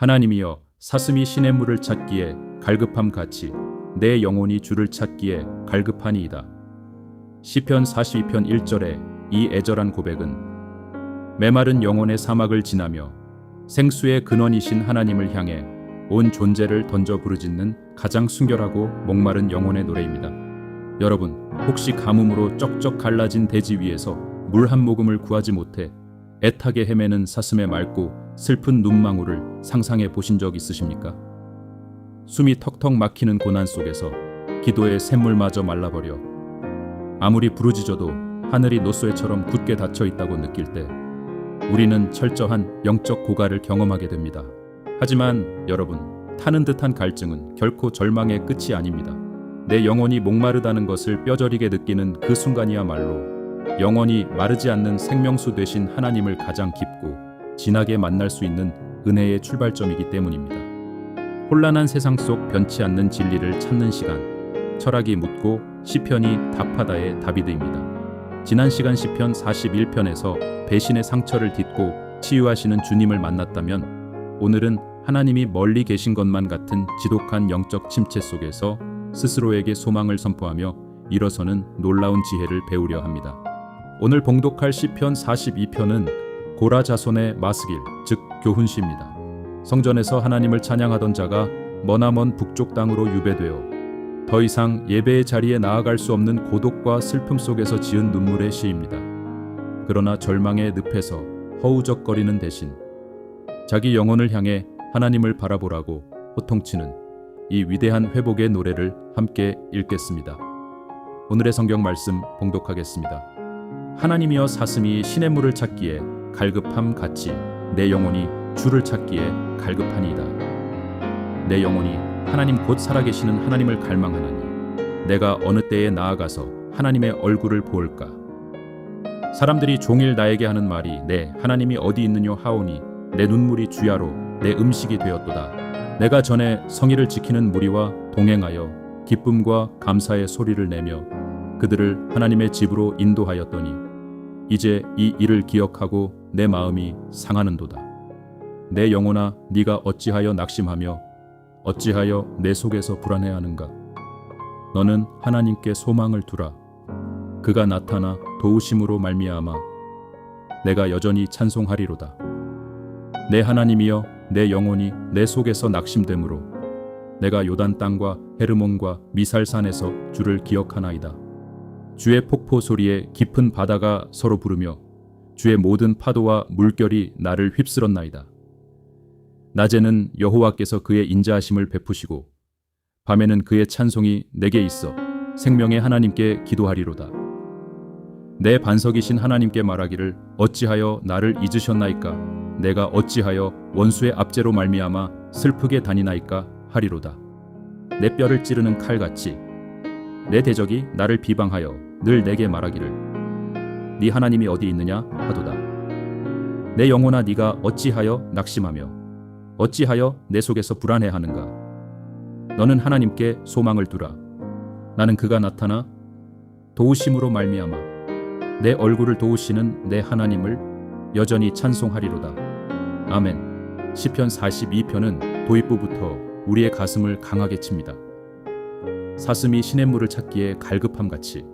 하나님이여, 사슴이 시냇물을 찾기에 갈급함 같이 내 영혼이 주를 찾기에 갈급하니이다. 시편 42편 1절의 이 애절한 고백은 메마른 영혼의 사막을 지나며 생수의 근원이신 하나님을 향해 온 존재를 던져 부르짖는 가장 순결하고 목마른 영혼의 노래입니다. 여러분, 혹시 가뭄으로 쩍쩍 갈라진 대지 위에서 물 한 모금을 구하지 못해 애타게 헤매는 사슴의 맑고 슬픈 눈망울을 상상해 보신 적 있으십니까? 숨이 턱턱 막히는 고난 속에서 기도의 샘물마저 말라버려 아무리 부르짖어도 하늘이 노쇠처럼 굳게 닫혀 있다고 느낄 때 우리는 철저한 영적 고갈을 경험하게 됩니다. 하지만 여러분, 타는 듯한 갈증은 결코 절망의 끝이 아닙니다. 내 영혼이 목마르다는 것을 뼈저리게 느끼는 그 순간이야말로 영원히 마르지 않는 생명수 되신 하나님을 가장 깊고 진하게 만날 수 있는 은혜의 출발점이기 때문입니다. 혼란한 세상 속 변치 않는 진리를 찾는 시간, 철학이 묻고 시편이 답하다의 다비드입니다. 지난 시간 시편 41편에서 배신의 상처를 딛고 치유하시는 주님을 만났다면 오늘은 하나님이 멀리 계신 것만 같은 지독한 영적 침체 속에서 스스로에게 소망을 선포하며 일어서는 놀라운 지혜를 배우려 합니다. 오늘 봉독할 시편 42편은 고라 자손의 마스길, 즉 교훈시입니다. 성전에서 하나님을 찬양하던 자가 머나먼 북쪽 땅으로 유배되어 더 이상 예배의 자리에 나아갈 수 없는 고독과 슬픔 속에서 지은 눈물의 시입니다. 그러나 절망의 늪에서 허우적거리는 대신 자기 영혼을 향해 하나님을 바라보라고 호통치는 이 위대한 회복의 노래를 함께 읽겠습니다. 오늘의 성경 말씀 봉독하겠습니다. 하나님이여, 사슴이 시냇물을 찾기에 갈급함 같이 내 영혼이 주를 찾기에 갈급하니이다. 내 영혼이 하나님 곧 살아계시는 하나님을 갈망하나니 내가 어느 때에 나아가서 하나님의 얼굴을 보을까. 사람들이 종일 나에게 하는 말이 네 하나님이 어디 있느뇨 하오니 내 눈물이 주야로 내 음식이 되었도다. 내가 전에 성의를 지키는 무리와 동행하여 기쁨과 감사의 소리를 내며 그들을 하나님의 집으로 인도하였더니 이제 이 일을 기억하고 내 마음이 상하는도다. 내 영혼아, 네가 어찌하여 낙심하며 어찌하여 내 속에서 불안해하는가. 너는 하나님께 소망을 두라. 그가 나타나 도우심으로 말미암아 내가 여전히 찬송하리로다. 내 하나님이여, 내 영혼이 내 속에서 낙심되므로 내가 요단 땅과 헤르몬과 미살산에서 주를 기억하나이다. 주의 폭포 소리에 깊은 바다가 서로 부르며 주의 모든 파도와 물결이 나를 휩쓸었나이다. 낮에는 여호와께서 그의 인자하심을 베푸시고 밤에는 그의 찬송이 내게 있어 생명의 하나님께 기도하리로다. 내 반석이신 하나님께 말하기를 어찌하여 나를 잊으셨나이까. 내가 어찌하여 원수의 압제로 말미암아 슬프게 다니나이까 하리로다. 내 뼈를 찌르는 칼같이 내 대적이 나를 비방하여 늘 내게 말하기를 네 하나님이 어디 있느냐 하도다. 내 영혼아, 네가 어찌하여 낙심하며 어찌하여 내 속에서 불안해하는가. 너는 하나님께 소망을 두라. 나는 그가 나타나 도우심으로 말미암아 내 얼굴을 도우시는 내 하나님을 여전히 찬송하리로다. 아멘. 시편 42편은 도입부부터 우리의 가슴을 강하게 칩니다. 사슴이 시냇물을 찾기에 갈급함같이.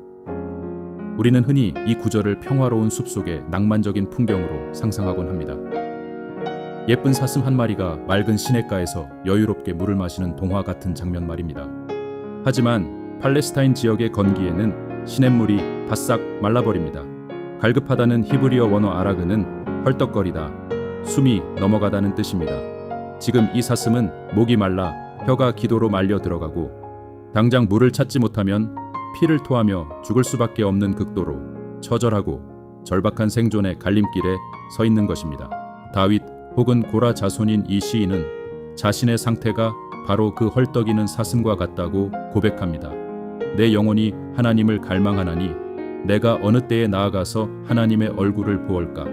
우리는 흔히 이 구절을 평화로운 숲속의 낭만적인 풍경으로 상상하곤 합니다. 예쁜 사슴 한 마리가 맑은 시냇가에서 여유롭게 물을 마시는 동화 같은 장면 말입니다. 하지만 팔레스타인 지역의 건기에는 시냇물이 바싹 말라버립니다. 갈급하다는 히브리어 원어 아라그는 헐떡거리다, 숨이 넘어가다는 뜻입니다. 지금 이 사슴은 목이 말라 혀가 기도로 말려 들어가고 당장 물을 찾지 못하면 피를 토하며 죽을 수밖에 없는 극도로 처절하고 절박한 생존의 갈림길에 서 있는 것입니다. 다윗 혹은 고라 자손인 이 시인은 자신의 상태가 바로 그 헐떡이는 사슴과 같다고 고백합니다. 내 영혼이 하나님을 갈망하나니 내가 어느 때에 나아가서 하나님의 얼굴을 보올까.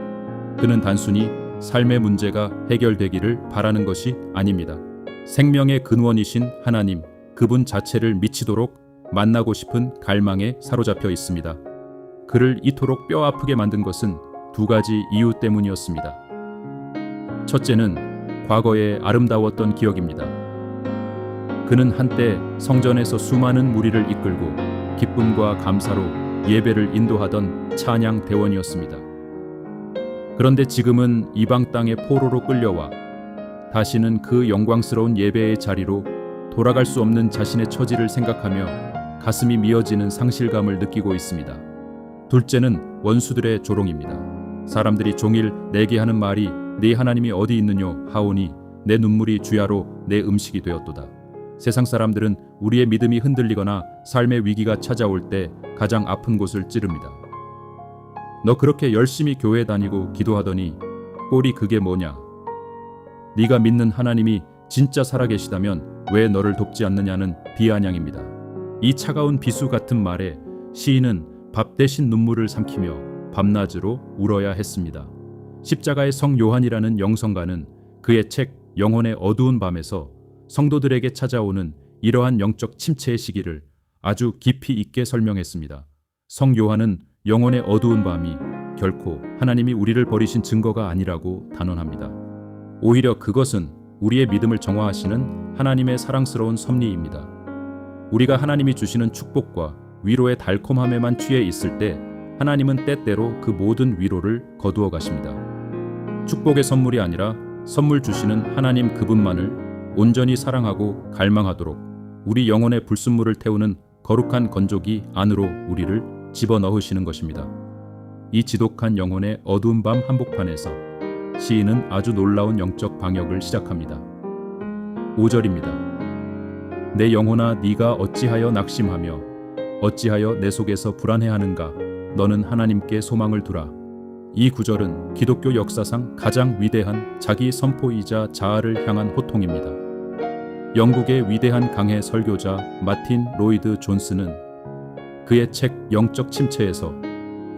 그는 단순히 삶의 문제가 해결되기를 바라는 것이 아닙니다. 생명의 근원이신 하나님, 그분 자체를 미치도록 만나고 싶은 갈망에 사로잡혀 있습니다. 그를 이토록 뼈아프게 만든 것은 두 가지 이유 때문이었습니다. 첫째는 과거에 아름다웠던 기억입니다. 그는 한때 성전에서 수많은 무리를 이끌고 기쁨과 감사로 예배를 인도하던 찬양 대원이었습니다. 그런데 지금은 이방 땅의 포로로 끌려와 다시는 그 영광스러운 예배의 자리로 돌아갈 수 없는 자신의 처지를 생각하며 가슴이 미어지는 상실감을 느끼고 있습니다. 둘째는 원수들의 조롱입니다. 사람들이 종일 내게 하는 말이 네 하나님이 어디 있느뇨 하오니 내 눈물이 주야로 내 음식이 되었도다. 세상 사람들은 우리의 믿음이 흔들리거나 삶의 위기가 찾아올 때 가장 아픈 곳을 찌릅니다. 너 그렇게 열심히 교회 다니고 기도하더니 꼴이 그게 뭐냐? 네가 믿는 하나님이 진짜 살아계시다면 왜 너를 돕지 않느냐는 비아냥입니다. 이 차가운 비수 같은 말에 시인은 밥 대신 눈물을 삼키며 밤낮으로 울어야 했습니다. 십자가의 성 요한이라는 영성가는 그의 책 영혼의 어두운 밤에서 성도들에게 찾아오는 이러한 영적 침체의 시기를 아주 깊이 있게 설명했습니다. 성 요한은 영혼의 어두운 밤이 결코 하나님이 우리를 버리신 증거가 아니라고 단언합니다. 오히려 그것은 우리의 믿음을 정화하시는 하나님의 사랑스러운 섭리입니다. 우리가 하나님이 주시는 축복과 위로의 달콤함에만 취해 있을 때 하나님은 때때로 그 모든 위로를 거두어 가십니다. 축복의 선물이 아니라 선물 주시는 하나님 그분만을 온전히 사랑하고 갈망하도록 우리 영혼의 불순물을 태우는 거룩한 건조기 안으로 우리를 집어넣으시는 것입니다. 이 지독한 영혼의 어두운 밤 한복판에서 시인은 아주 놀라운 영적 방역을 시작합니다. 5절입니다. 내 영혼아 네가 어찌하여 낙심하며 어찌하여 내 속에서 불안해하는가 너는 하나님께 소망을 두라. 이 구절은 기독교 역사상 가장 위대한 자기 선포이자 자아를 향한 호통입니다. 영국의 위대한 강해 설교자 마틴 로이드 존스는 그의 책 영적 침체에서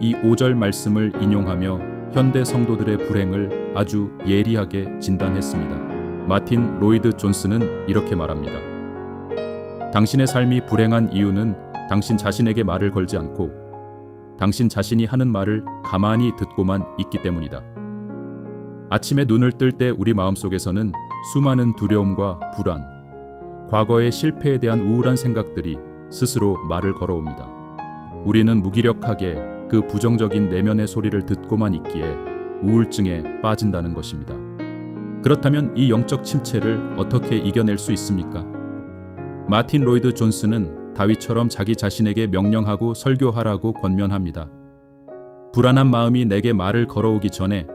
이 5절 말씀을 인용하며 현대 성도들의 불행을 아주 예리하게 진단했습니다. 마틴 로이드 존스는 이렇게 말합니다. 당신의 삶이 불행한 이유는 당신 자신에게 말을 걸지 않고 당신 자신이 하는 말을 가만히 듣고만 있기 때문이다. 아침에 눈을 뜰 때 우리 마음속에서는 수많은 두려움과 불안, 과거의 실패에 대한 우울한 생각들이 스스로 말을 걸어옵니다. 우리는 무기력하게 그 부정적인 내면의 소리를 듣고만 있기에 우울증에 빠진다는 것입니다. 그렇다면 이 영적 침체를 어떻게 이겨낼 수 있습니까? 마틴 로이드 존스는 다윗처럼 자기 자신에게 명령하고 설교하라고 권면합니다. 불안한 마음이 내게 말을 걸어오기 전에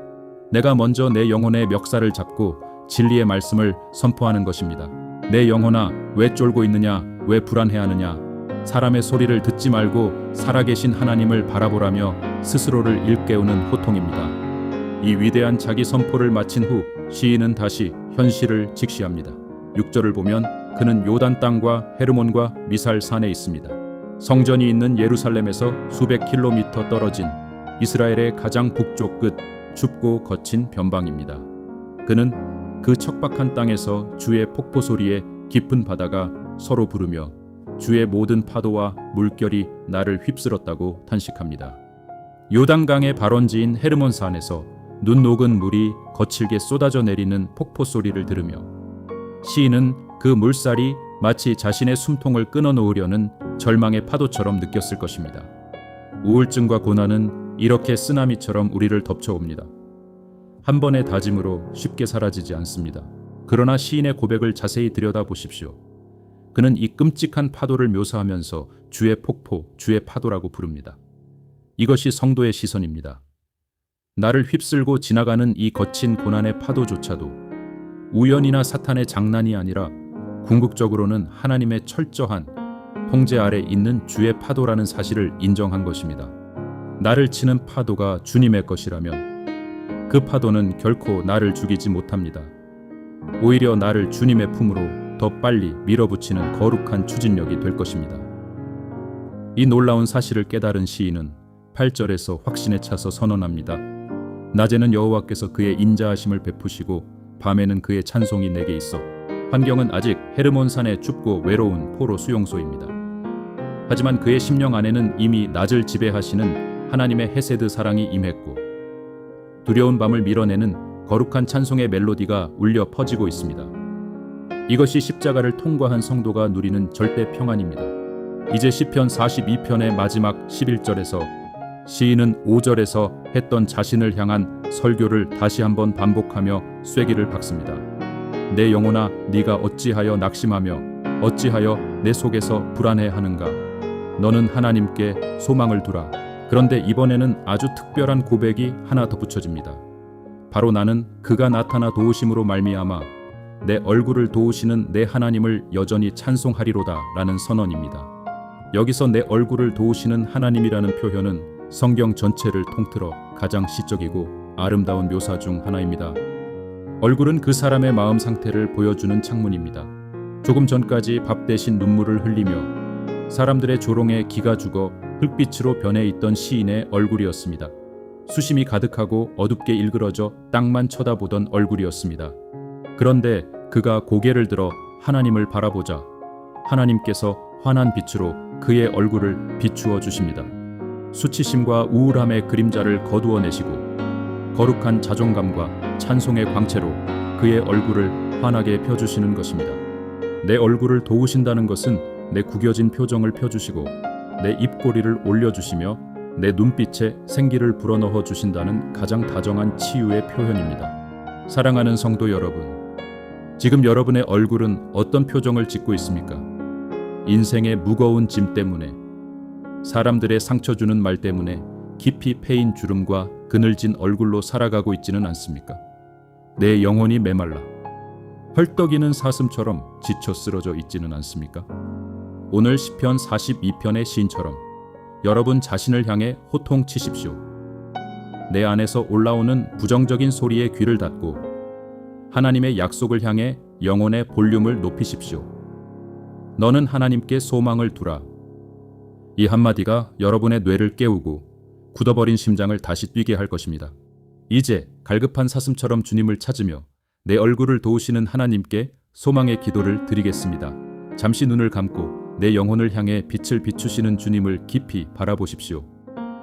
내가 먼저 내 영혼의 멱살을 잡고 진리의 말씀을 선포하는 것입니다. 내 영혼아 왜 쫄고 있느냐 왜 불안해하느냐 사람의 소리를 듣지 말고 살아계신 하나님을 바라보라며 스스로를 일깨우는 호통입니다. 이 위대한 자기 선포를 마친 후 시인은 다시 현실을 직시합니다. 6절을 보면 그는 요단 땅과 헤르몬과 미살 산에 있습니다. 성전이 있는 예루살렘에서 수백 킬로미터 떨어진 이스라엘의 가장 북쪽 끝 춥고 거친 변방입니다. 그는 그 척박한 땅에서 주의 폭포 소리에 깊은 바다가 서로 부르며 주의 모든 파도와 물결이 나를 휩쓸었다고 탄식합니다. 요단강의 발원지인 헤르몬산에서 눈 녹은 물이 거칠게 쏟아져 내리는 폭포 소리를 들으며 시인은 그 물살이 마치 자신의 숨통을 끊어놓으려는 절망의 파도처럼 느꼈을 것입니다. 우울증과 고난은 이렇게 쓰나미처럼 우리를 덮쳐옵니다. 한 번의 다짐으로 쉽게 사라지지 않습니다. 그러나 시인의 고백을 자세히 들여다보십시오. 그는 이 끔찍한 파도를 묘사하면서 주의 폭포, 주의 파도라고 부릅니다. 이것이 성도의 시선입니다. 나를 휩쓸고 지나가는 이 거친 고난의 파도조차도 우연이나 사탄의 장난이 아니라 궁극적으로는 하나님의 철저한 통제 아래 있는 주의 파도라는 사실을 인정한 것입니다. 나를 치는 파도가 주님의 것이라면 그 파도는 결코 나를 죽이지 못합니다. 오히려 나를 주님의 품으로 더 빨리 밀어붙이는 거룩한 추진력이 될 것입니다. 이 놀라운 사실을 깨달은 시인은 8절에서 확신에 차서 선언합니다. 낮에는 여호와께서 그의 인자하심을 베푸시고 밤에는 그의 찬송이 내게 있어. 환경은 아직 헤르몬산의 춥고 외로운 포로 수용소입니다. 하지만 그의 심령 안에는 이미 낮을 지배하시는 하나님의 헤세드 사랑이 임했고 두려운 밤을 밀어내는 거룩한 찬송의 멜로디가 울려 퍼지고 있습니다. 이것이 십자가를 통과한 성도가 누리는 절대 평안입니다. 이제 시편 42편의 마지막 11절에서 시인은 5절에서 했던 자신을 향한 설교를 다시 한번 반복하며 쐐기를 박습니다. 내 영혼아, 네가 어찌하여 낙심하며 어찌하여 내 속에서 불안해하는가? 너는 하나님께 소망을 두라. 그런데 이번에는 아주 특별한 고백이 하나 덧붙여집니다. 바로 나는 그가 나타나 도우심으로 말미암아 내 얼굴을 도우시는 내 하나님을 여전히 찬송하리로다 라는 선언입니다. 여기서 내 얼굴을 도우시는 하나님이라는 표현은 성경 전체를 통틀어 가장 시적이고 아름다운 묘사 중 하나입니다. 얼굴은 그 사람의 마음 상태를 보여주는 창문입니다. 조금 전까지 밥 대신 눈물을 흘리며 사람들의 조롱에 기가 죽어 흙빛으로 변해 있던 시인의 얼굴이었습니다. 수심이 가득하고 어둡게 일그러져 땅만 쳐다보던 얼굴이었습니다. 그런데 그가 고개를 들어 하나님을 바라보자 하나님께서 환한 빛으로 그의 얼굴을 비추어 주십니다. 수치심과 우울함의 그림자를 거두어내시고 거룩한 자존감과 찬송의 광채로 그의 얼굴을 환하게 펴주시는 것입니다. 내 얼굴을 도우신다는 것은 내 구겨진 표정을 펴주시고 내 입꼬리를 올려주시며 내 눈빛에 생기를 불어넣어 주신다는 가장 다정한 치유의 표현입니다. 사랑하는 성도 여러분, 지금 여러분의 얼굴은 어떤 표정을 짓고 있습니까? 인생의 무거운 짐 때문에, 사람들의 상처 주는 말 때문에 깊이 패인 주름과 그늘진 얼굴로 살아가고 있지는 않습니까? 내 영혼이 메말라 헐떡이는 사슴처럼 지쳐 쓰러져 있지는 않습니까? 오늘 시편 42편의 시인처럼 여러분 자신을 향해 호통치십시오. 내 안에서 올라오는 부정적인 소리에 귀를 닫고 하나님의 약속을 향해 영혼의 볼륨을 높이십시오. 너는 하나님께 소망을 두라. 이 한마디가 여러분의 뇌를 깨우고 굳어버린 심장을 다시 뛰게 할 것입니다. 이제 갈급한 사슴처럼 주님을 찾으며 내 얼굴을 도우시는 하나님께 소망의 기도를 드리겠습니다. 잠시 눈을 감고 내 영혼을 향해 빛을 비추시는 주님을 깊이 바라보십시오.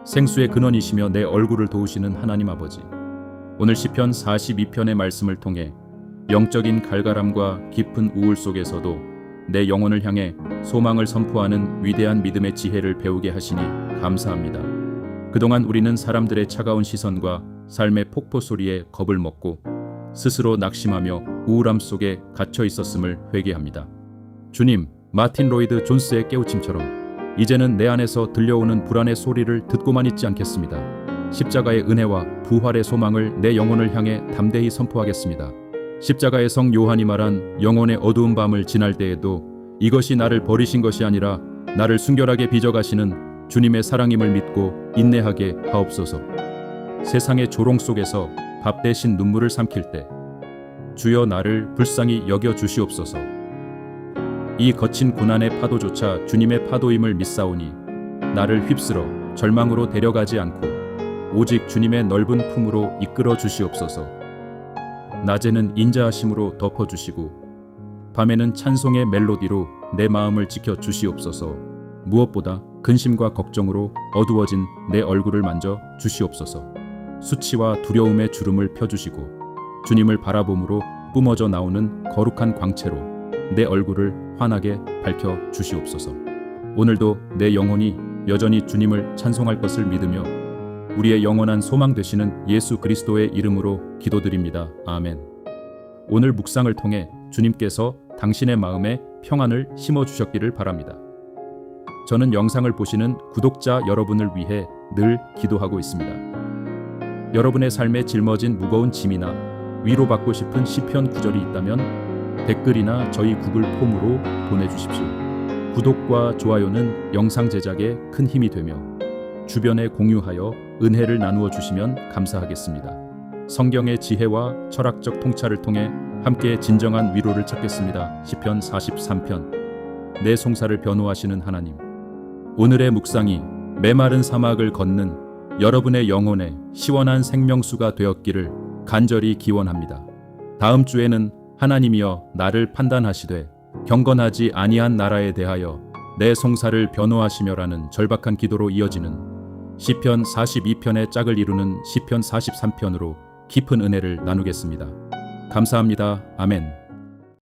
생수의 근원이시며 내 얼굴을 도우시는 하나님 아버지, 오늘 시편 42편의 말씀을 통해 영적인 갈갈함과 깊은 우울 속에서도 내 영혼을 향해 소망을 선포하는 위대한 믿음의 지혜를 배우게 하시니 감사합니다. 그동안 우리는 사람들의 차가운 시선과 삶의 폭포 소리에 겁을 먹고 스스로 낙심하며 우울함 속에 갇혀 있었음을 회개합니다. 주님, 마틴 로이드 존스의 깨우침처럼 이제는 내 안에서 들려오는 불안의 소리를 듣고만 있지 않겠습니다. 십자가의 은혜와 부활의 소망을 내 영혼을 향해 담대히 선포하겠습니다. 십자가의 성 요한이 말한 영혼의 어두운 밤을 지날 때에도 이것이 나를 버리신 것이 아니라 나를 순결하게 빚어가시는 주님의 사랑임을 믿고 인내하게 하옵소서. 세상의 조롱 속에서 밥 대신 눈물을 삼킬 때 주여 나를 불쌍히 여겨 주시옵소서. 이 거친 고난의 파도조차 주님의 파도임을 믿사오니 나를 휩쓸어 절망으로 데려가지 않고 오직 주님의 넓은 품으로 이끌어 주시옵소서. 낮에는 인자하심으로 덮어주시고 밤에는 찬송의 멜로디로 내 마음을 지켜 주시옵소서. 무엇보다 근심과 걱정으로 어두워진 내 얼굴을 만져 주시옵소서. 수치와 두려움의 주름을 펴주시고 주님을 바라봄으로 뿜어져 나오는 거룩한 광채로 내 얼굴을 환하게 밝혀 주시옵소서. 오늘도 내 영혼이 여전히 주님을 찬송할 것을 믿으며 우리의 영원한 소망 되시는 예수 그리스도의 이름으로 기도드립니다. 아멘. 오늘 묵상을 통해 주님께서 당신의 마음에 평안을 심어주셨기를 바랍니다. 저는 영상을 보시는 구독자 여러분을 위해 늘 기도하고 있습니다. 여러분의 삶에 짊어진 무거운 짐이나 위로받고 싶은 시편 구절이 있다면 댓글이나 저희 구글 폼으로 보내주십시오. 구독과 좋아요는 영상 제작에 큰 힘이 되며 주변에 공유하여 은혜를 나누어 주시면 감사하겠습니다. 성경의 지혜와 철학적 통찰을 통해 함께 진정한 위로를 찾겠습니다. 시편 43편. 내 송사를 변호하시는 하나님, 오늘의 묵상이 메마른 사막을 걷는 여러분의 영혼에 시원한 생명수가 되었기를 간절히 기원합니다. 다음 주에는 하나님이여 나를 판단하시되 경건하지 아니한 나라에 대하여 내 송사를 변호하시며라는 절박한 기도로 이어지는 시편 42편의 짝을 이루는 시편 43편으로 깊은 은혜를 나누겠습니다. 감사합니다. 아멘.